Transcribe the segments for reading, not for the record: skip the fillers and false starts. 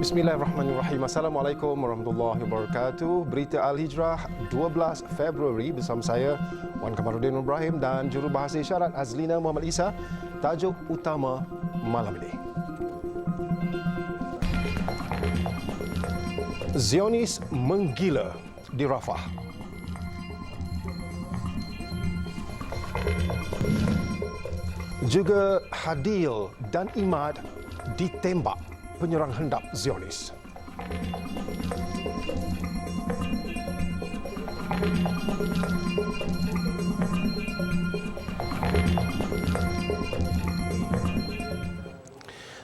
Bismillahirrahmanirrahim. Assalamualaikum warahmatullahi wabarakatuh. Berita Al-Hijrah 12 Februari bersama saya Wan Kamarudin Ibrahim dan jurubahasa isyarat Azlina Muhammad Isa. Tajuk utama malam ini. Zionis menggila di Rafah. Juga Hadil dan Imad ditembak penyerang hendap Zionis.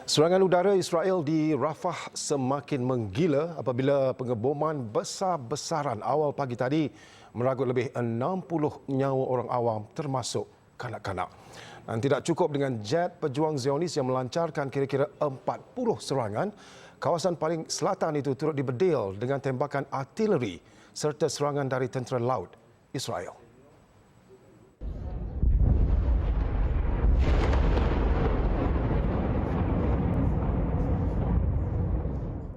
Serangan udara Israel di Rafah semakin menggila apabila pengeboman besar-besaran awal pagi tadi meragut lebih 60 nyawa orang awam termasuk kanak-kanak. Dan tidak cukup dengan jet pejuang Zionis yang melancarkan kira-kira 40 serangan, kawasan paling selatan itu turut dibedil dengan tembakan artileri serta serangan dari tentera laut Israel.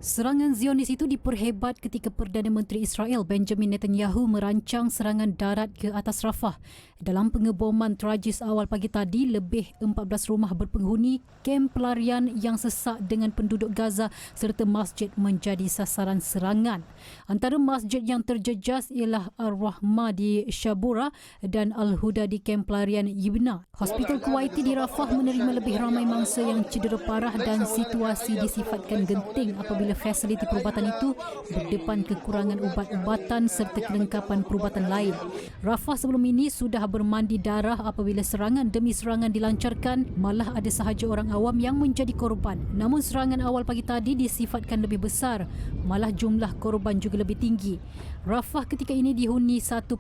Serangan Zionis itu diperhebat ketika Perdana Menteri Israel Benjamin Netanyahu merancang serangan darat ke atas Rafah. Dalam pengeboman tragis awal pagi tadi, lebih 14 rumah berpenghuni, kem pelarian yang sesak dengan penduduk Gaza serta masjid menjadi sasaran serangan. Antara masjid yang terjejas ialah Ar-Rahmah di Shabura dan Al-Huda di kem pelarian Yibna. Hospital Kuwaiti di Rafah menerima lebih ramai mangsa yang cedera parah dan situasi disifatkan genting apabila fasiliti perubatan itu berdepan kekurangan ubat-ubatan serta kelengkapan perubatan lain. Rafah sebelum ini sudah bermandi darah apabila serangan demi serangan dilancarkan, malah ada sahaja orang awam yang menjadi korban. Namun serangan awal pagi tadi disifatkan lebih besar, malah jumlah korban juga lebih tinggi. Rafah ketika ini dihuni 1.4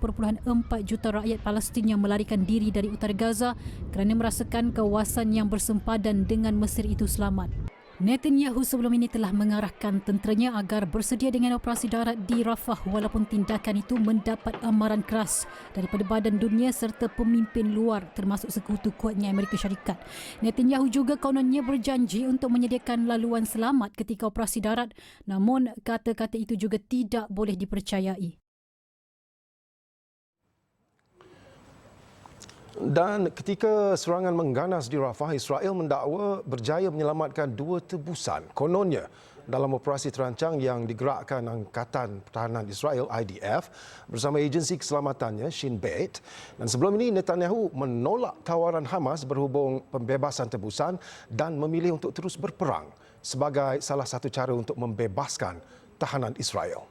juta rakyat Palestin yang melarikan diri dari utara Gaza kerana merasakan kawasan yang bersempadan dengan Mesir itu selamat. Netanyahu sebelum ini telah mengarahkan tenteranya agar bersedia dengan operasi darat di Rafah walaupun tindakan itu mendapat amaran keras daripada badan dunia serta pemimpin luar termasuk sekutu kuatnya Amerika Syarikat. Netanyahu juga kononnya berjanji untuk menyediakan laluan selamat ketika operasi darat, namun kata-kata itu juga tidak boleh dipercayai. Dan ketika serangan mengganas di Rafah, Israel mendakwa berjaya menyelamatkan 2 tebusan. Kononnya, dalam operasi terancang yang digerakkan Angkatan Pertahanan Israel IDF bersama agensi keselamatannya Shin Bet. Dan sebelum ini Netanyahu menolak tawaran Hamas berhubung pembebasan tebusan dan memilih untuk terus berperang sebagai salah satu cara untuk membebaskan tahanan Israel.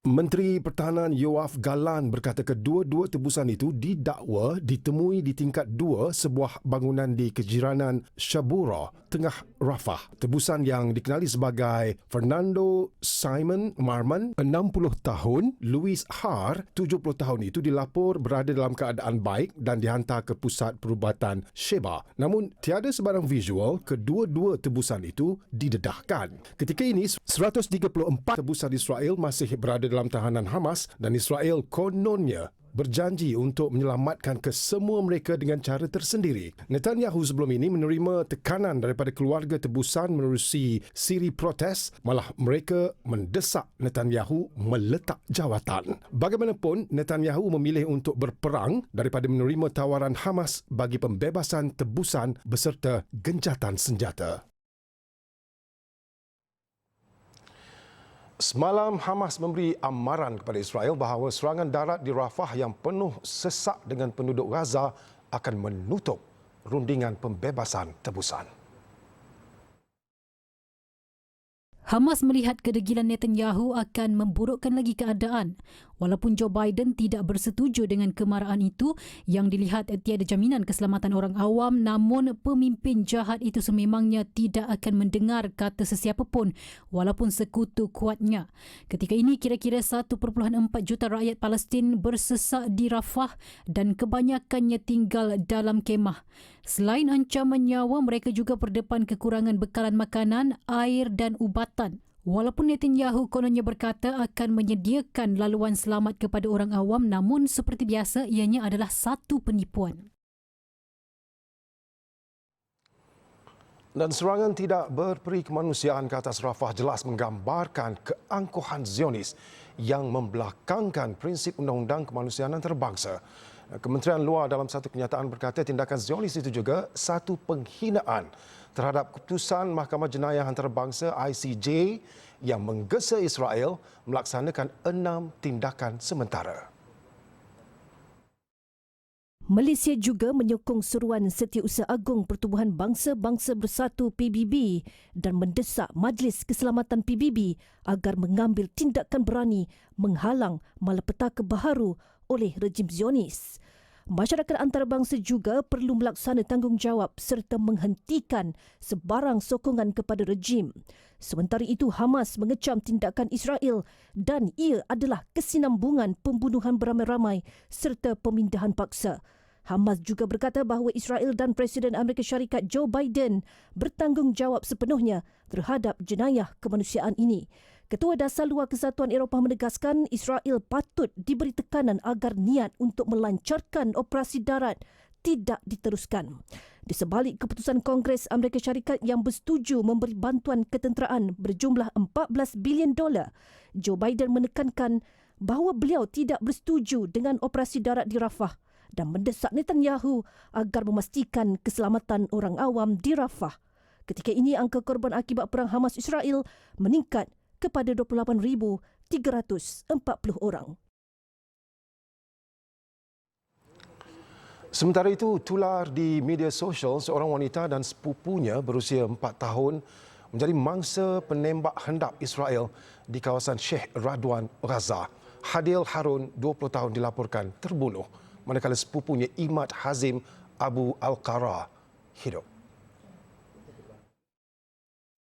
Menteri Pertahanan Yoav Gallant berkata kedua-dua tebusan itu didakwa ditemui di tingkat 2 sebuah bangunan di kejiranan Shabura, tengah Rafah. Tebusan yang dikenali sebagai Fernando Simon Marman, 60 tahun, Louis Har, 70 tahun itu dilapor berada dalam keadaan baik dan dihantar ke pusat perubatan Sheba. Namun, tiada sebarang visual kedua-dua tebusan itu didedahkan. Ketika ini, 134 tebusan Israel masih berada dalam tahanan Hamas dan Israel kononnya berjanji untuk menyelamatkan kesemua mereka dengan cara tersendiri. Netanyahu sebelum ini menerima tekanan daripada keluarga tebusan menerusi siri protes, malah mereka mendesak Netanyahu meletak jawatan. Bagaimanapun, Netanyahu memilih untuk berperang daripada menerima tawaran Hamas bagi pembebasan tebusan beserta gencatan senjata. Semalam, Hamas memberi amaran kepada Israel bahawa serangan darat di Rafah yang penuh sesak dengan penduduk Gaza akan menutup rundingan pembebasan tebusan. Hamas melihat kedegilan Netanyahu akan memburukkan lagi keadaan. Walaupun Joe Biden tidak bersetuju dengan kemarahan itu yang dilihat tiada jaminan keselamatan orang awam, namun pemimpin jahat itu sememangnya tidak akan mendengar kata sesiapa pun walaupun sekutu kuatnya. Ketika ini kira-kira 1.4 juta rakyat Palestin bersesak di Rafah dan kebanyakannya tinggal dalam kemah. Selain ancaman nyawa, mereka juga berdepan kekurangan bekalan makanan, air dan ubatan. Walaupun Netanyahu kononnya berkata akan menyediakan laluan selamat kepada orang awam, namun seperti biasa ianya adalah satu penipuan. Dan serangan tidak berperi kemanusiaan ke atas Rafah jelas menggambarkan keangkuhan Zionis yang membelakangkan prinsip undang-undang kemanusiaan antarabangsa. Kementerian Luar dalam satu kenyataan berkata tindakan Zionis itu juga satu penghinaan terhadap keputusan Mahkamah Jenayah Antarabangsa ICJ yang menggesa Israel melaksanakan 6 tindakan sementara. Malaysia juga menyokong seruan Setiausaha Agung Pertubuhan Bangsa-Bangsa Bersatu PBB dan mendesak Majlis Keselamatan PBB agar mengambil tindakan berani menghalang malapetaka baharu oleh rejim Zionis. Masyarakat antarabangsa juga perlu melaksana tanggungjawab serta menghentikan sebarang sokongan kepada rejim. Sementara itu, Hamas mengecam tindakan Israel dan ia adalah kesinambungan pembunuhan beramai-ramai serta pemindahan paksa. Hamas juga berkata bahawa Israel dan Presiden Amerika Syarikat Joe Biden bertanggungjawab sepenuhnya terhadap jenayah kemanusiaan ini. Ketua Dasar Luar Kesatuan Eropah menegaskan Israel patut diberi tekanan agar niat untuk melancarkan operasi darat tidak diteruskan. Di sebalik keputusan Kongres Amerika Syarikat yang bersetuju memberi bantuan ketenteraan berjumlah $14 bilion, Joe Biden menekankan bahawa beliau tidak bersetuju dengan operasi darat di Rafah dan mendesak Netanyahu agar memastikan keselamatan orang awam di Rafah. Ketika ini, angka korban akibat perang Hamas-Israel meningkat kepada 28,340 orang. Sementara itu, tular di media sosial seorang wanita dan sepupunya berusia 4 tahun menjadi mangsa penembak hendap Israel di kawasan Sheikh Radwan, Gaza. Hadil Harun, 20 tahun dilaporkan terbunuh, manakala sepupunya Imad Hazim Abu Al-Qara hidup.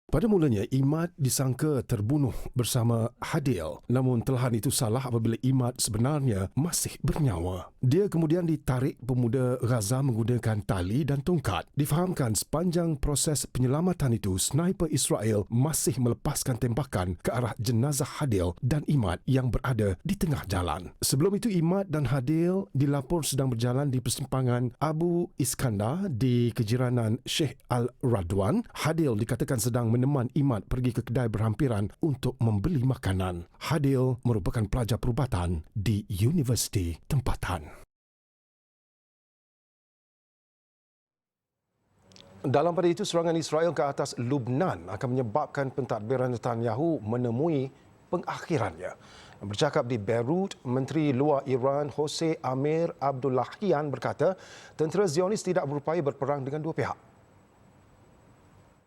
Pada mulanya, Imad disangka terbunuh bersama Hadil. Namun telahan itu salah apabila Imad sebenarnya masih bernyawa. Dia kemudian ditarik pemuda Gaza menggunakan tali dan tongkat. Difahamkan sepanjang proses penyelamatan itu, sniper Israel masih melepaskan tembakan ke arah jenazah Hadil dan Imad yang berada di tengah jalan. Sebelum itu, Imad dan Hadil dilapor sedang berjalan di persimpangan Abu Iskandar di kejiranan Sheikh Al-Radwan. Hadil dikatakan sedang meneman Imad pergi ke kedai berhampiran untuk membeli makanan. Hadil merupakan pelajar perubatan di Universiti Tempatan. Dalam pada itu, serangan Israel ke atas Lubnan akan menyebabkan pentadbiran Netanyahu menemui pengakhirannya. Bercakap di Beirut, Menteri Luar Iran Hossein Amir Abdullahian berkata tentera Zionis tidak berupaya berperang dengan dua pihak.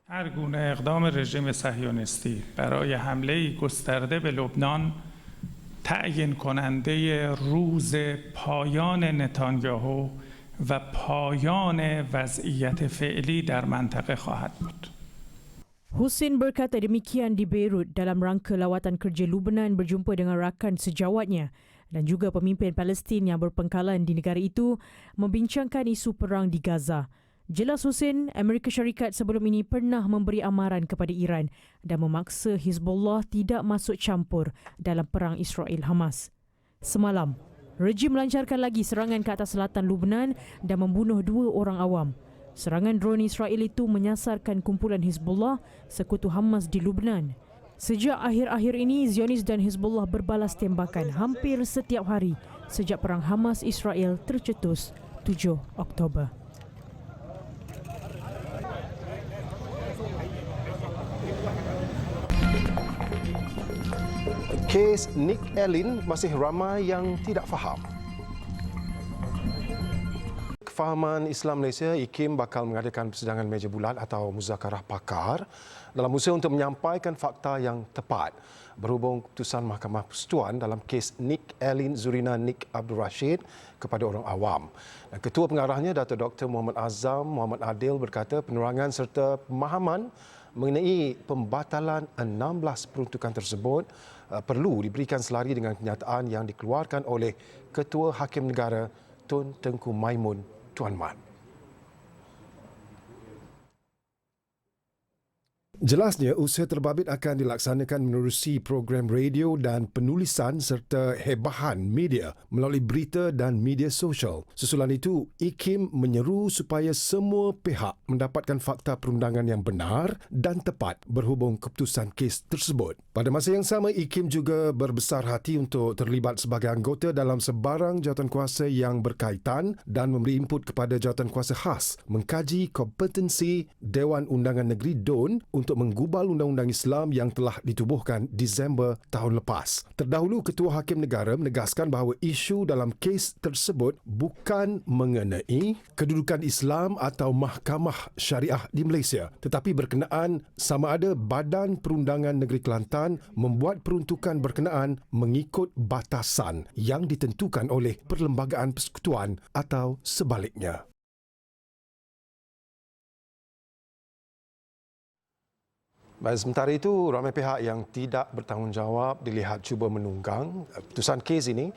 هر گونه اقدام رژیم صهیونیستی برای حمله گسترده به لبنان تعیین کننده روز پایان نتانیاهو و پایان وضعیت فعلی در منطقه خواهد بود. Hussein berkata demikian di Beirut dalam rangka lawatan kerja Lubnan berjumpa dengan rakan sejawatnya dan juga pemimpin Palestin yang berpengkalan di negara itu membincangkan isu perang di Gaza. Jelas Hussein, Amerika Syarikat sebelum ini pernah memberi amaran kepada Iran dan memaksa Hizbullah tidak masuk campur dalam perang Israel-Hamas. Semalam, rejim melancarkan lagi serangan ke atas selatan Lubnan dan membunuh 2 orang awam. Serangan drone Israel itu menyasarkan kumpulan Hizbullah, sekutu Hamas di Lubnan. Sejak akhir-akhir ini, Zionis dan Hizbullah berbalas tembakan hampir setiap hari sejak perang Hamas-Israel tercetus 7 Oktober. Kes Nick Allen masih ramai yang tidak faham. Kefahaman Islam Malaysia, IKIM bakal mengadakan persidangan meja bulat atau muzakarah pakar dalam usaha untuk menyampaikan fakta yang tepat berhubung keputusan Mahkamah Persekutuan dalam kes Nick Allen Zurina Nick Abdul Rashid kepada orang awam. Ketua pengarahnya, Dato' Dr. Muhammad Azam Muhammad Adil berkata penerangan serta pemahaman mengenai pembatalan 16 peruntukan tersebut perlu diberikan selari dengan kenyataan yang dikeluarkan oleh Ketua Hakim Negara Tun Tengku Maimun Tuan Mat. Jelasnya, usaha terbabit akan dilaksanakan menerusi program radio dan penulisan serta hebahan media melalui berita dan media sosial. Susulan itu, IKIM menyeru supaya semua pihak mendapatkan fakta perundangan yang benar dan tepat berhubung keputusan kes tersebut. Pada masa yang sama, IKIM juga berbesar hati untuk terlibat sebagai anggota dalam sebarang jawatankuasa yang berkaitan dan memberi input kepada jawatankuasa khas mengkaji kompetensi Dewan Undangan Negeri DUN untuk menggubal Undang-Undang Islam yang telah ditubuhkan Disember tahun lepas. Terdahulu, Ketua Hakim Negara menegaskan bahawa isu dalam kes tersebut bukan mengenai kedudukan Islam atau Mahkamah Syariah di Malaysia, tetapi berkenaan sama ada Badan Perundangan Negeri Kelantan membuat peruntukan berkenaan mengikut batasan yang ditentukan oleh Perlembagaan Persekutuan atau sebaliknya. Baik, sementara itu, ramai pihak yang tidak bertanggungjawab dilihat cuba menunggang putusan kes ini.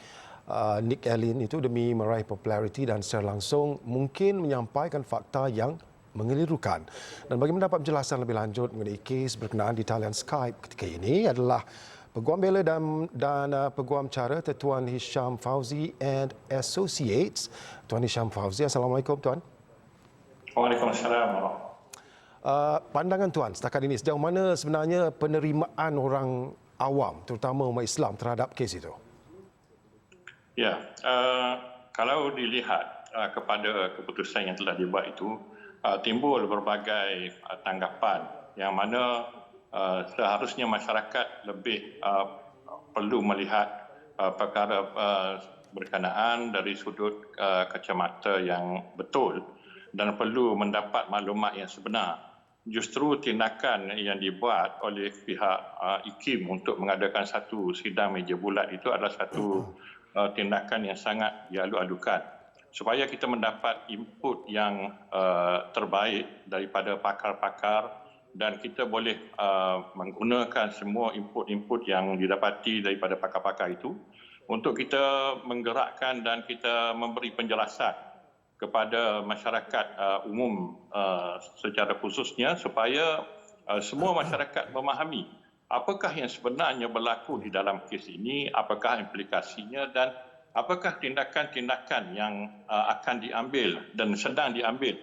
Nick Allen itu demi meraih populariti dan secara langsung mungkin menyampaikan fakta yang mengelirukan. Dan bagi mendapat penjelasan lebih lanjut mengenai kes berkenaan di talian Skype ketika ini adalah Peguam Bela dan Peguam Cara Tuan Hisham Fauzi and Associates. Tuan Hisham Fauzi, Assalamualaikum Tuan. Waalaikumsalam. Pandangan Tuan setakat ini, sejauh mana sebenarnya penerimaan orang awam, terutama umat Islam terhadap kes itu? Ya, kalau dilihat kepada keputusan yang telah dibuat itu, timbul berbagai tanggapan yang mana seharusnya masyarakat lebih perlu melihat perkara berkenaan dari sudut kacamata yang betul dan perlu mendapat maklumat yang sebenar. Justru tindakan yang dibuat oleh pihak IKIM untuk mengadakan satu sidang meja bulat itu adalah satu tindakan yang sangat dialu-alukan supaya kita mendapat input yang terbaik daripada pakar-pakar dan kita boleh menggunakan semua input-input yang didapati daripada pakar-pakar itu untuk kita menggerakkan dan kita memberi penjelasan kepada masyarakat umum secara khususnya supaya semua masyarakat memahami apakah yang sebenarnya berlaku di dalam kes ini, apakah implikasinya dan apakah tindakan-tindakan yang akan diambil dan sedang diambil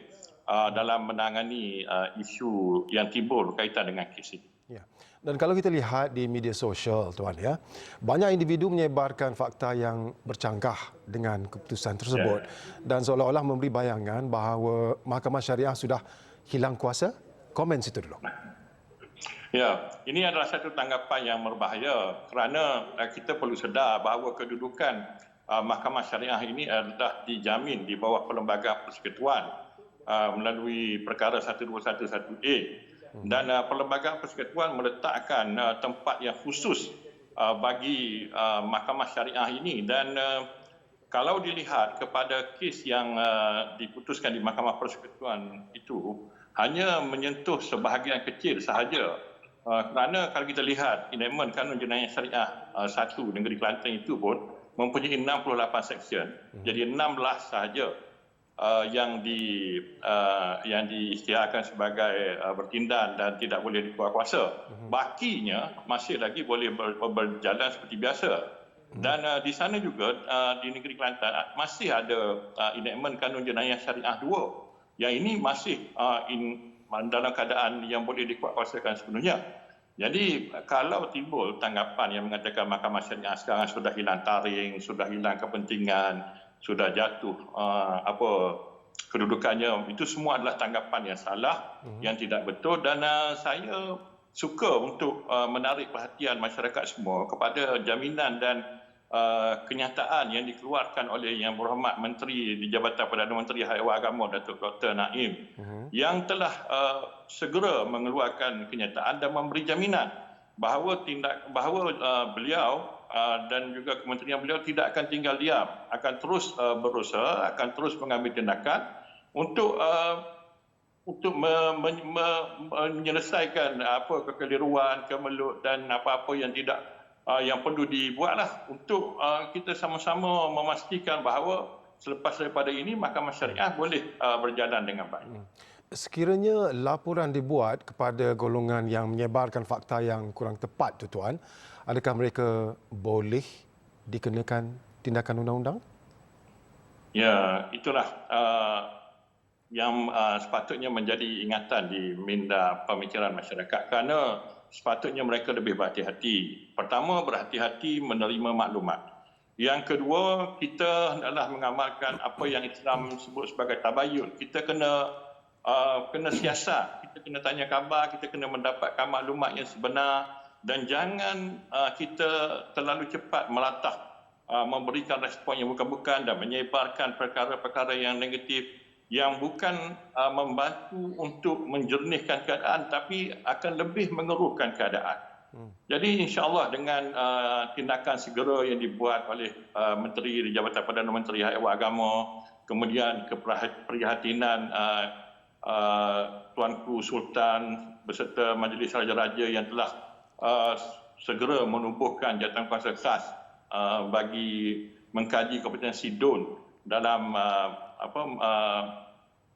dalam menangani isu yang timbul berkaitan dengan kes ini. Ya. Dan kalau kita lihat di media sosial, Tuan, ya, banyak individu menyebarkan fakta yang bercanggah dengan keputusan tersebut dan seolah-olah memberi bayangan bahawa Mahkamah Syariah sudah hilang kuasa. Komen situ dulu. Ya, ini adalah satu tanggapan yang berbahaya kerana kita perlu sedar bahawa kedudukan Mahkamah Syariah ini adalah dijamin di bawah Perlembagaan Persekutuan melalui perkara 1211A. Dan Perlembagaan Persekutuan meletakkan tempat yang khusus bagi Mahkamah Syariah ini dan kalau dilihat kepada kes yang diputuskan di Mahkamah Persekutuan itu hanya menyentuh sebahagian kecil sahaja kerana kalau kita lihat enactment Kanun Jenayah Syariah 1 Negeri Kelantan itu pun mempunyai 68 seksyen. Jadi 16 sahaja yang diisytiharkan sebagai bertindak dan tidak boleh dikeluar kuasa. Bakinya masih lagi boleh berjalan seperti biasa. Dan di sana juga di negeri Kelantan masih ada enactment Kanun Jenayah Syariah 2 yang ini masih dalam keadaan yang boleh dikeluar kuasakan sepenuhnya. Jadi kalau timbul tanggapan yang mengatakan Mahkamah Syariah sekarang sudah hilang taring, sudah hilang kepentingan, sudah jatuh kedudukannya, itu semua adalah tanggapan yang salah, yang tidak betul dan saya suka untuk menarik perhatian masyarakat semua kepada jaminan dan kenyataan yang dikeluarkan oleh Yang Berhormat Menteri di Jabatan Perdana Menteri Haiwan Agama Datuk Dr. Naim yang telah segera mengeluarkan kenyataan dan memberi jaminan bahawa beliau dan juga kementerian beliau tidak akan tinggal diam, akan terus berusaha, akan terus mengambil tindakan untuk menyelesaikan kekeliruan, kemelut dan apa-apa yang tidak yang perlu dibuatlah untuk kita sama-sama memastikan bahawa selepas daripada ini Mahkamah Syariah boleh berjalan dengan baik. Sekiranya laporan dibuat kepada golongan yang menyebarkan fakta yang kurang tepat, Tuan, adakah mereka boleh dikenakan tindakan undang-undang? Ya, itulah yang sepatutnya menjadi ingatan di minda pemikiran masyarakat, kerana sepatutnya mereka lebih berhati-hati. Pertama, berhati-hati menerima maklumat. Yang kedua, kita hendaklah mengamalkan apa yang Islam sebut sebagai tabayun. Kita kena siasat, kita kena tanya khabar, kita kena mendapatkan maklumat yang sebenar, dan jangan kita terlalu cepat melatah memberikan respon yang bukan-bukan dan menyebarkan perkara-perkara yang negatif yang bukan membantu untuk menjernihkan keadaan, tapi akan lebih mengeruhkan keadaan. Jadi insya-Allah dengan tindakan segera yang dibuat oleh Menteri di Jabatan Perdana Menteri Ehwal Agama, kemudian keprihatinan Tuanku Sultan beserta Majlis Raja-Raja yang telah segera menubuhkan jawatankuasa khas bagi mengkaji kompetensi DUN dalam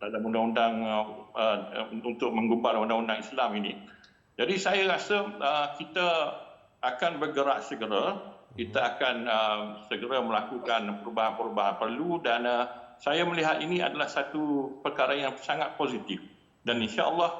dalam undang-undang untuk menggubal undang-undang Islam ini. Jadi saya rasa kita akan bergerak segera, kita akan segera melakukan perubahan-perubahan perlu, dan saya melihat ini adalah satu perkara yang sangat positif. Dan insya-Allah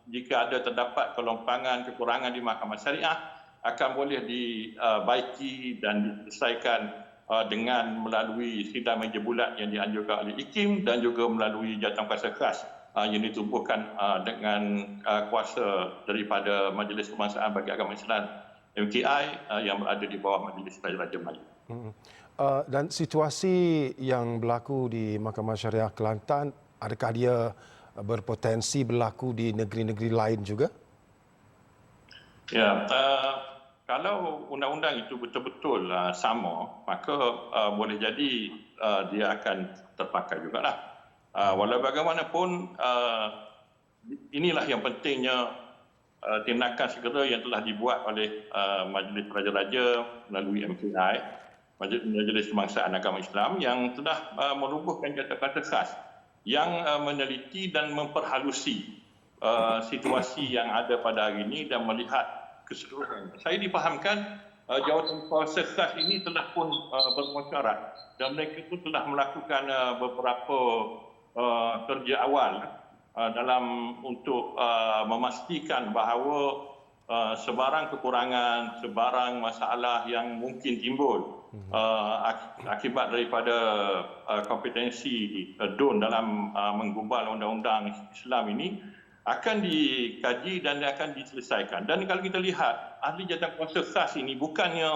jika ada terdapat kelompangan, kekurangan di Mahkamah Syariah, akan boleh dibaiki dan diselesaikan dengan melalui sidang meja bulat yang dianjurkan oleh IKIM dan juga melalui jawatankuasa khas yang ditubuhkan dengan kuasa daripada Majlis Kebangsaan bagi Agama Islam MKI yang berada di bawah Majlis Raja-Raja Melayu. Dan situasi yang berlaku di Mahkamah Syariah Kelantan, adakah dia berpotensi berlaku di negeri-negeri lain juga? Ya, kalau undang-undang itu betul-betul sama, maka boleh jadi dia akan terpakai jugalah. Walau bagaimanapun, inilah yang pentingnya tindakan segera yang telah dibuat oleh Majlis Raja-Raja melalui MKI, Majlis Kebangsaan Agama Islam, yang telah merubuhkan jawatankuasa khas yang meneliti dan memperhalusi situasi yang ada pada hari ini dan melihat keseluruhan. Saya difahamkan jawatankuasa khas ini telah pun bermusyawarah dan mereka itu telah melakukan beberapa kerja awal dalam untuk memastikan bahawa sebarang kekurangan, sebarang masalah yang mungkin timbul akibat daripada kompetensi DUN dalam menggubal undang-undang Islam ini akan dikaji dan akan diselesaikan. Dan kalau kita lihat, ahli jawatankuasa khas ini bukannya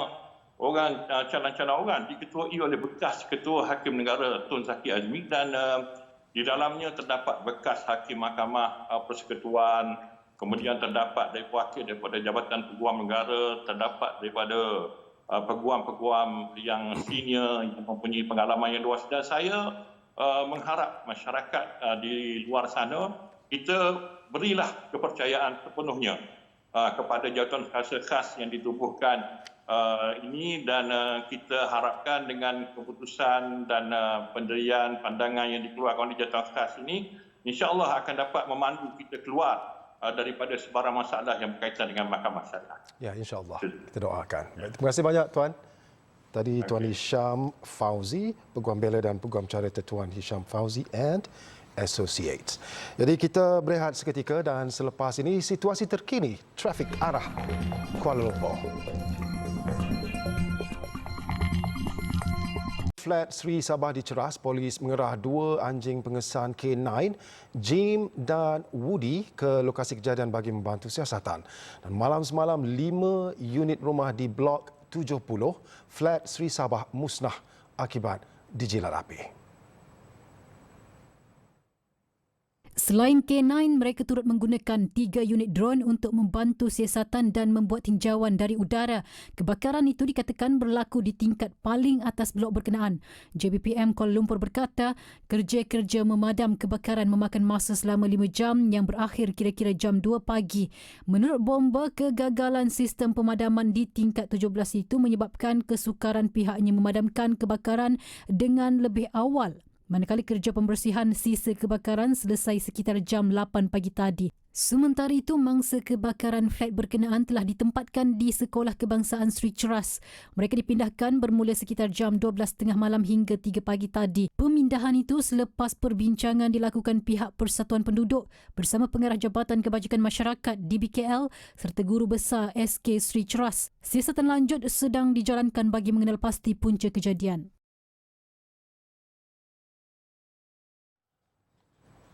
orang calon-calon orang, diketuai oleh bekas Ketua Hakim Negara Tun Zaki Azmi, dan di dalamnya terdapat bekas Hakim Mahkamah Persekutuan, kemudian terdapat wakil daripada Jabatan Peguam Negara, terdapat daripada peguam-peguam yang senior yang mempunyai pengalaman yang luas. Dan saya mengharap masyarakat di luar sana, kita berilah kepercayaan sepenuhnya kepada jawatankuasa khas yang ditubuhkan ini, dan kita harapkan dengan keputusan dan pendirian pandangan yang dikeluarkan oleh jawatankuasa khas ini, insya-Allah akan dapat memandu kita keluar daripada sebarang masalah yang berkaitan dengan Mahkamah Syariah. Ya, insya-Allah. Kita doakan. Baik, terima kasih banyak, Tuan. Tadi Tuan Hisham Fauzi, Peguam Bela dan Peguam Careta Tuan Hisham Fauzi and Associates. Jadi kita berehat seketika dan selepas ini situasi terkini trafik arah Kuala Lumpur. Flat Sri Sabah diceras, polis mengerah 2 anjing pengesan K9, Jim dan Woody ke lokasi kejadian bagi membantu siasatan. Dan malam semalam 5 unit rumah di Blok 70 Flat Sri Sabah musnah akibat dijilat api. Selain K9, mereka turut menggunakan 3 unit drone untuk membantu siasatan dan membuat tinjauan dari udara. Kebakaran itu dikatakan berlaku di tingkat paling atas blok berkenaan. JBPM Kuala Lumpur berkata, kerja-kerja memadam kebakaran memakan masa selama 5 jam yang berakhir kira-kira jam 2 pagi. Menurut Bomba, kegagalan sistem pemadaman di tingkat 17 itu menyebabkan kesukaran pihaknya memadamkan kebakaran dengan lebih awal. manakala kerja pembersihan sisa kebakaran selesai sekitar jam 8 pagi tadi. Sementara itu, mangsa kebakaran flat berkenaan telah ditempatkan di Sekolah Kebangsaan Sri Ceras. Mereka dipindahkan bermula sekitar jam 12.30 malam hingga 3 pagi tadi. Pemindahan itu selepas perbincangan dilakukan pihak Persatuan Penduduk bersama Pengarah Jabatan Kebajikan Masyarakat DBKL serta Guru Besar SK Sri Ceras. Siasatan lanjut sedang dijalankan bagi mengenal pasti punca kejadian.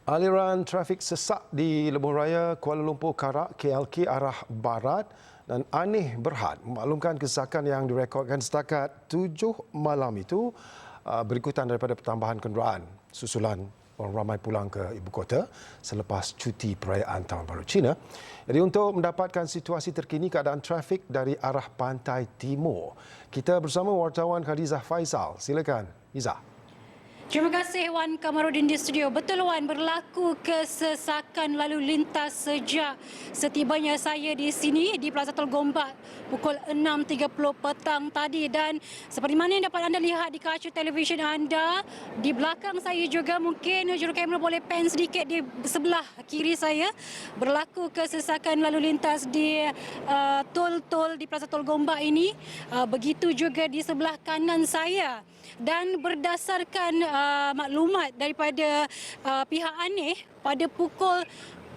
Aliran trafik sesak di Lebuh Raya Kuala Lumpur Karak KLK arah barat dan Aneh Berhad memaklumkan kesesakan yang direkodkan setakat 7 malam itu berikutan daripada pertambahan kenderaan susulan orang ramai pulang ke ibu kota selepas cuti perayaan Tahun Baru Cina. Jadi untuk mendapatkan situasi terkini keadaan trafik dari arah pantai timur, kita bersama wartawan Khadijah Faizal. Silakan, Izzah. Terima kasih Wan Kamarudin di studio. Betul Wan, berlaku kesesakan lalu lintas sejak setibanya saya di sini di Plaza Tol Gombak pukul 6.30 petang tadi, dan seperti mana yang dapat anda lihat di kaca televisyen anda, di belakang saya juga, mungkin jurukamera boleh pan sedikit di sebelah kiri saya, berlaku kesesakan lalu lintas di tol-tol di Plaza Tol Gombak ini. Begitu juga di sebelah kanan saya. Dan berdasarkan maklumat daripada pihak Aneh, pada pukul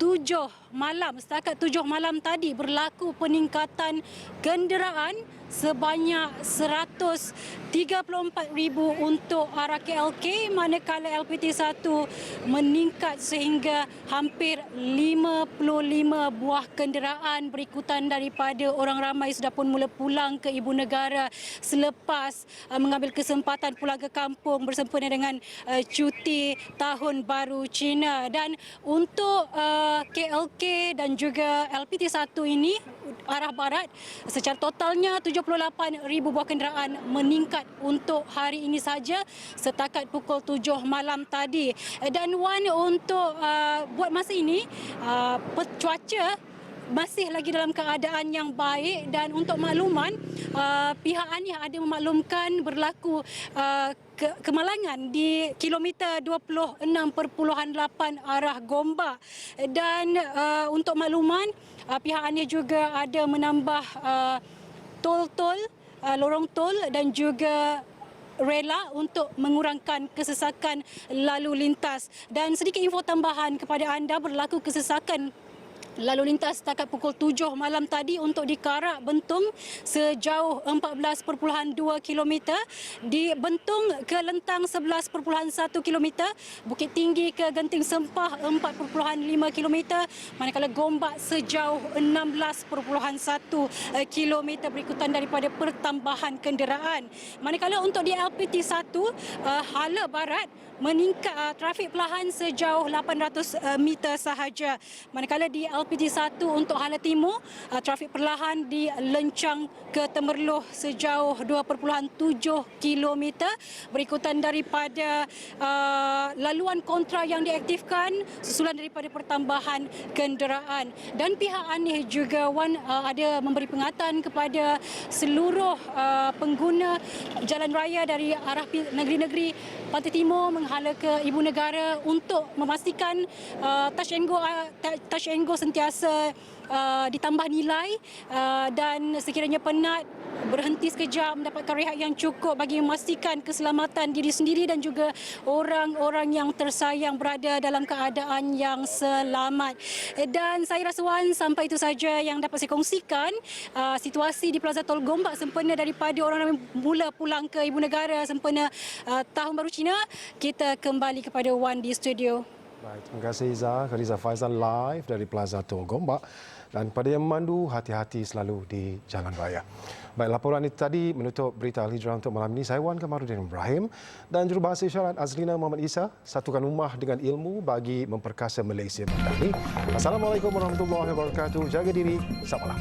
7 malam, setakat 7 malam tadi berlaku peningkatan kenderaan sebanyak 134,000 untuk arah KLK, manakala LPT1 meningkat sehingga hampir 55 buah kenderaan berikutan daripada orang ramai sudah pun mula pulang ke ibu negara selepas mengambil kesempatan pulang ke kampung bersempena dengan cuti Tahun Baru Cina. Dan untuk KLK dan juga LPT1 ini arah barat, secara totalnya 78,000 buah kenderaan meningkat untuk hari ini saja setakat pukul 7 malam tadi. Dan Wan, untuk buat masa ini cuaca masih lagi dalam keadaan yang baik, dan untuk makluman pihak Aneh ada memaklumkan berlaku kemalangan di kilometer 26.8 arah Gombak. Dan untuk makluman pihak Aneh juga ada menambah tol-tol, lorong tol dan juga rela untuk mengurangkan kesesakan lalu lintas. Dan sedikit info tambahan kepada anda, berlaku kesesakan lalu lintas setakat pukul 7 malam tadi untuk di Karak Bentung sejauh 14.2 km, di Bentung ke Lentang 11.1 km, Bukit Tinggi ke Genting Sempah 4.5 km, manakala Gombak sejauh 16.1 km berikutan daripada pertambahan kenderaan. Manakala untuk di LPT1 hala barat meningkat trafik perlahan sejauh 800 meter sahaja, manakala di LPT1 untuk hala timur trafik perlahan dilencang ke Temerloh sejauh 2.7 km berikutan daripada laluan kontra yang diaktifkan susulan daripada pertambahan kenderaan. Dan pihak Aneh juga Wan ada memberi peringatan kepada seluruh pengguna jalan raya dari arah negeri-negeri Pantai Timur menghala ke ibu negara untuk memastikan touch and go sentiasa ditambah nilai, dan sekiranya penat berhenti sekejap, mendapatkan rehat yang cukup bagi memastikan keselamatan diri sendiri dan juga orang-orang yang tersayang berada dalam keadaan yang selamat. Dan saya rasa Wan, sampai itu saja yang dapat saya kongsikan situasi di Plaza Tol Gombak sempena daripada orang yang mula pulang ke ibu negara sempena Tahun Baru Cina. Kita kembali kepada Wan di studio. Baik, terima kasih Izzah. Khadijah Faizal live dari Plaza Tol Gombak. Dan pada yang memandu, hati-hati selalu di jalan raya. Baik, laporan itu tadi menutup berita Al-Hijrah untuk malam ini. Saya Wan Kamarudin Ibrahim dan jurubahasa isyarat Azlina Muhammad Isa. Satukan rumah dengan ilmu bagi memperkasa Malaysia mendatang. Assalamualaikum warahmatullahi wabarakatuh. Jaga diri. Selamat malam.